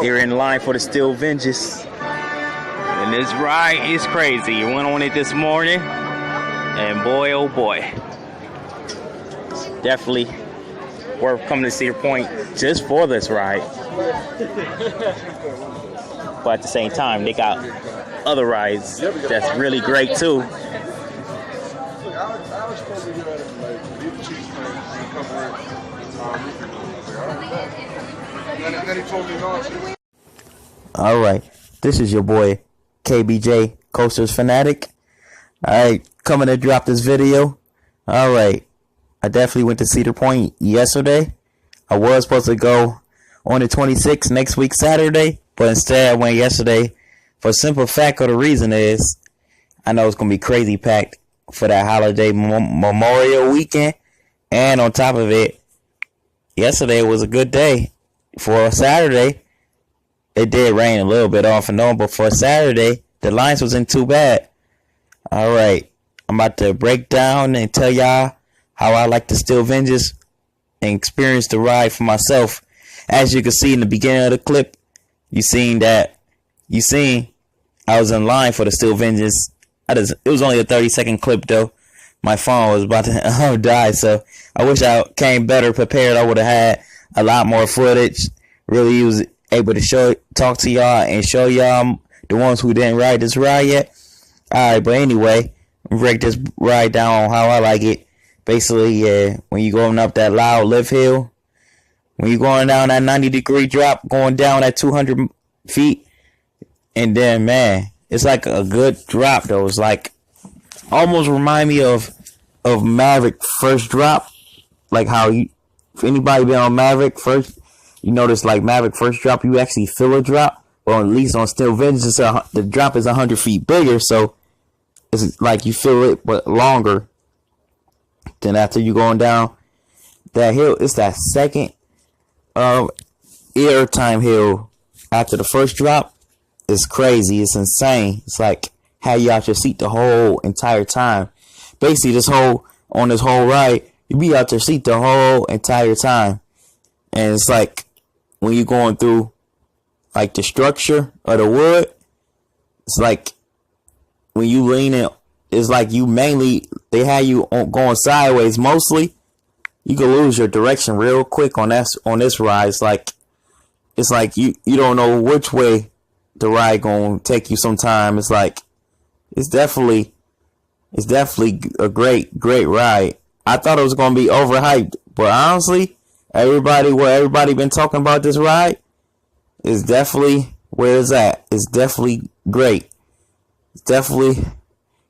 They're in line for the Steel Vengeance. And this ride is crazy. Went on it this morning. And boy, oh boy. Definitely worth coming to Cedar Point just for this ride. But at the same time, they got other rides that's really great too. Alright, this is your boy KBJ Coasters Fanatic. Alright, coming to drop this video. Alright, I definitely went to Cedar Point yesterday. I was supposed to go on the 26th next week Saturday, but instead I went yesterday for a simple fact, or the reason is I know it's going to be crazy packed for that holiday Memorial weekend. And on top of it, yesterday was a good day. For a Saturday, it did rain a little bit off and on, but for a Saturday, the lines wasn't too bad. Alright, I'm about to break down and tell y'all how I like the Steel Vengeance and experience the ride for myself. As you can see in the beginning of the clip, you seen I was in line for the Steel Vengeance. It was only a 30-second clip though. My phone was about to die, so I wish I came better prepared. I would have had a lot more footage. Really was able to talk to y'all and show y'all the ones who didn't ride this ride yet. Alright, but anyway, break this ride down on how I like it. Basically, when you're going up that loud lift hill, when you're going down that 90-degree drop, going down at 200 feet, and then, man, it's like a good drop, though. It's like, almost remind me of Maverick first drop. Like how if anybody been on Maverick first, you notice like Maverick first drop, you actually feel a drop. Well, at least on Steel Vengeance, the drop is 100 feet bigger, so it's like you feel it, but longer. Then after you going down that hill, it's that second airtime hill after the first drop. It's crazy. It's insane. It's like had you out your seat the whole entire time. Basically, this whole ride, you be out your seat the whole entire time. And it's like when you're going through like the structure of the wood, it's like when you lean in, it's like they have you going sideways mostly. You can lose your direction real quick on this ride. It's like you don't know which way the ride gonna take you sometime. It's like it's definitely a great ride. I thought it was gonna be overhyped, but honestly, everybody been talking about this ride is definitely where it's at. It's definitely great. It's definitely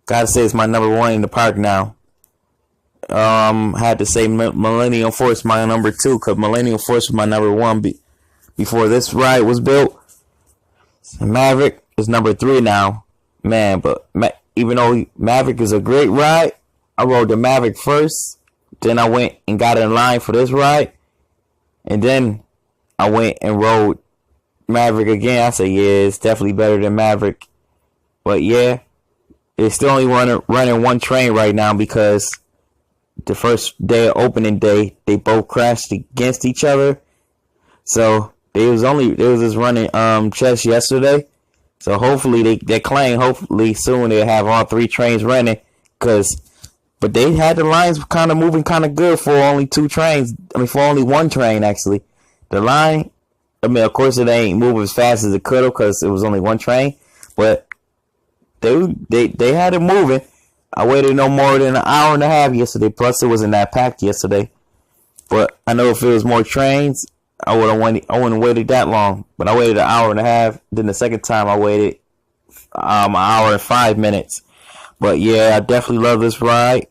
gotta say it's my number one in the park now. Had to say Millennium Force my number two, because Millennium Force was my number one before this ride was built. And Maverick is number 3 now, man. But even though Maverick is a great ride, I rode the Maverick first. Then I went and got in line for this ride, and then I went and rode Maverick again. I said, yeah, it's definitely better than Maverick. But yeah, it's still only running one train right now because the first day of opening day, they both crashed against each other. So they was just running chess yesterday. So hopefully they claim hopefully soon they'll have all 3 trains running, but they had the lines kind of moving kind of good for only 2 trains. I mean, for only 1 train actually. The line, I mean, of course it ain't moving as fast as it could have because it was only 1 train, but they had it moving. I waited no more than an hour and a half yesterday. Plus, it wasn't that packed yesterday. But I know if it was more trains, I wouldn't have waited that long. But I waited an hour and a half. Then the second time I waited an hour and 5 minutes. But yeah, I definitely love this ride.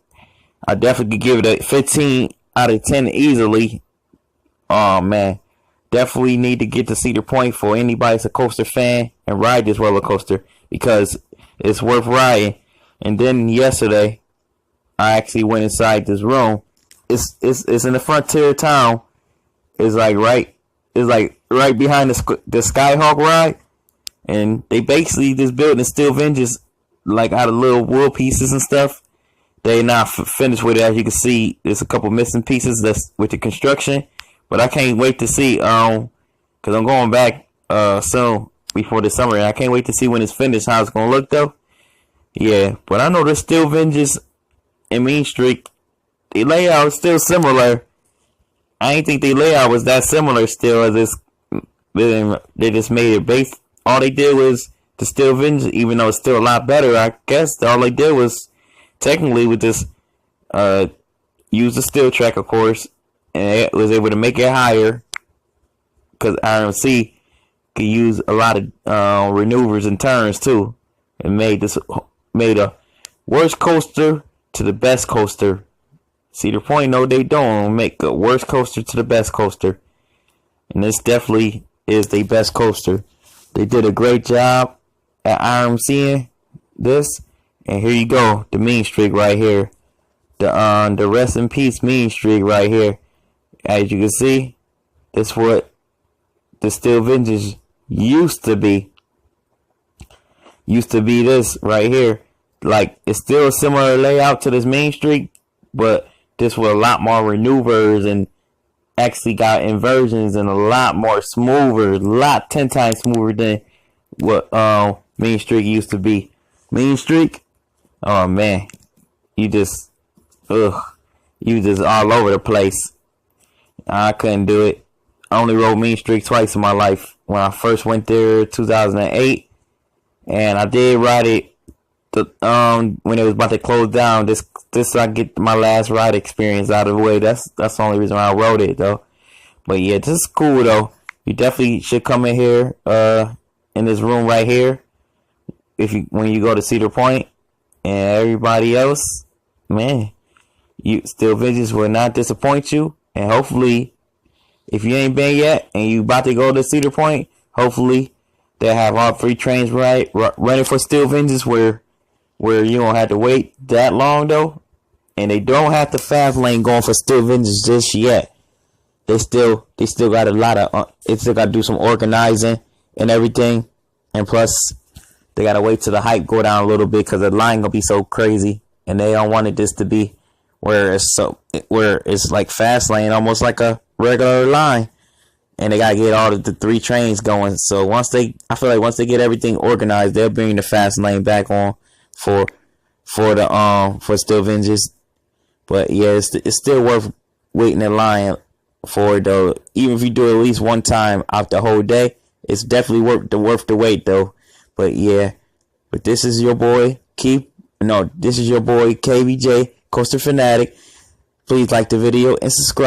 I definitely could give it a 15 out of 10 easily. Oh man, definitely need to get to Cedar Point for anybody that's a coaster fan and ride this roller coaster because it's worth riding. And then yesterday, I actually went inside this room. It's in the frontier town. It's like right behind the Skyhawk ride, and they basically just building Steel Vengeance like out of little wood pieces and stuff. They not finished with it. As you can see, there's a couple missing pieces that's with the construction, but I can't wait to see because I'm going back soon before the summer. And I can't wait to see when it's finished how it's gonna look though. Yeah, but I know there's still Vengeance and Mean Streak. The layout is still similar. I ain't think the layout was that similar still as this. They just made it base. All they did was the Steel Vengeance, even though it's still a lot better. I guess all they did was technically with this use the steel track, of course, and it was able to make it higher because RMC could use a lot of maneuvers and turns too, and made a worst coaster to the best coaster. Cedar Point, no, they don't make a worst coaster to the best coaster, and this definitely is the best coaster. They did a great job at RMCing this, and here you go, the Mean Streak right here, the rest in peace Mean Streak right here. As you can see, this is what the Steel Vengeance used to be. Used to be this right here. Like, it's still a similar layout to this Mean Streak, but this with a lot more maneuvers and actually got inversions and a lot more smoother, 10 times smoother than what Mean Streak used to be. Mean Streak, oh man, you just all over the place. I couldn't do it. I only rode Mean Streak twice in my life. When I first went there, 2008, and I did ride it when it was about to close down. This I get my last ride experience out of the way. That's the only reason why I rode it though. But yeah, this is cool though. You definitely should come in here in this room right here when you go to Cedar Point. And everybody else, man, Steel Vengeance will not disappoint you. And hopefully, if you ain't been yet and you about to go to Cedar Point, hopefully they'll have all 3 trains running for Steel Vengeance where you don't have to wait that long though, and they don't have the fast lane going for Steel Vengeance just yet. They still got a lot of they still got to do some organizing and everything, and plus they gotta wait till the hype go down a little bit because the line gonna be so crazy, and they don't want this to be where it's like fast lane, almost like a regular line, and they gotta get all the 3 trains going. So I feel like once they get everything organized, they'll bring the fast lane back on for Steel Vengeance. But yeah, it's still worth waiting in line for it though. Even if you do it at least one time out the whole day, it's definitely worth the wait though. But yeah, this is your boy KVJ Coaster Fanatic. Please like the video and subscribe.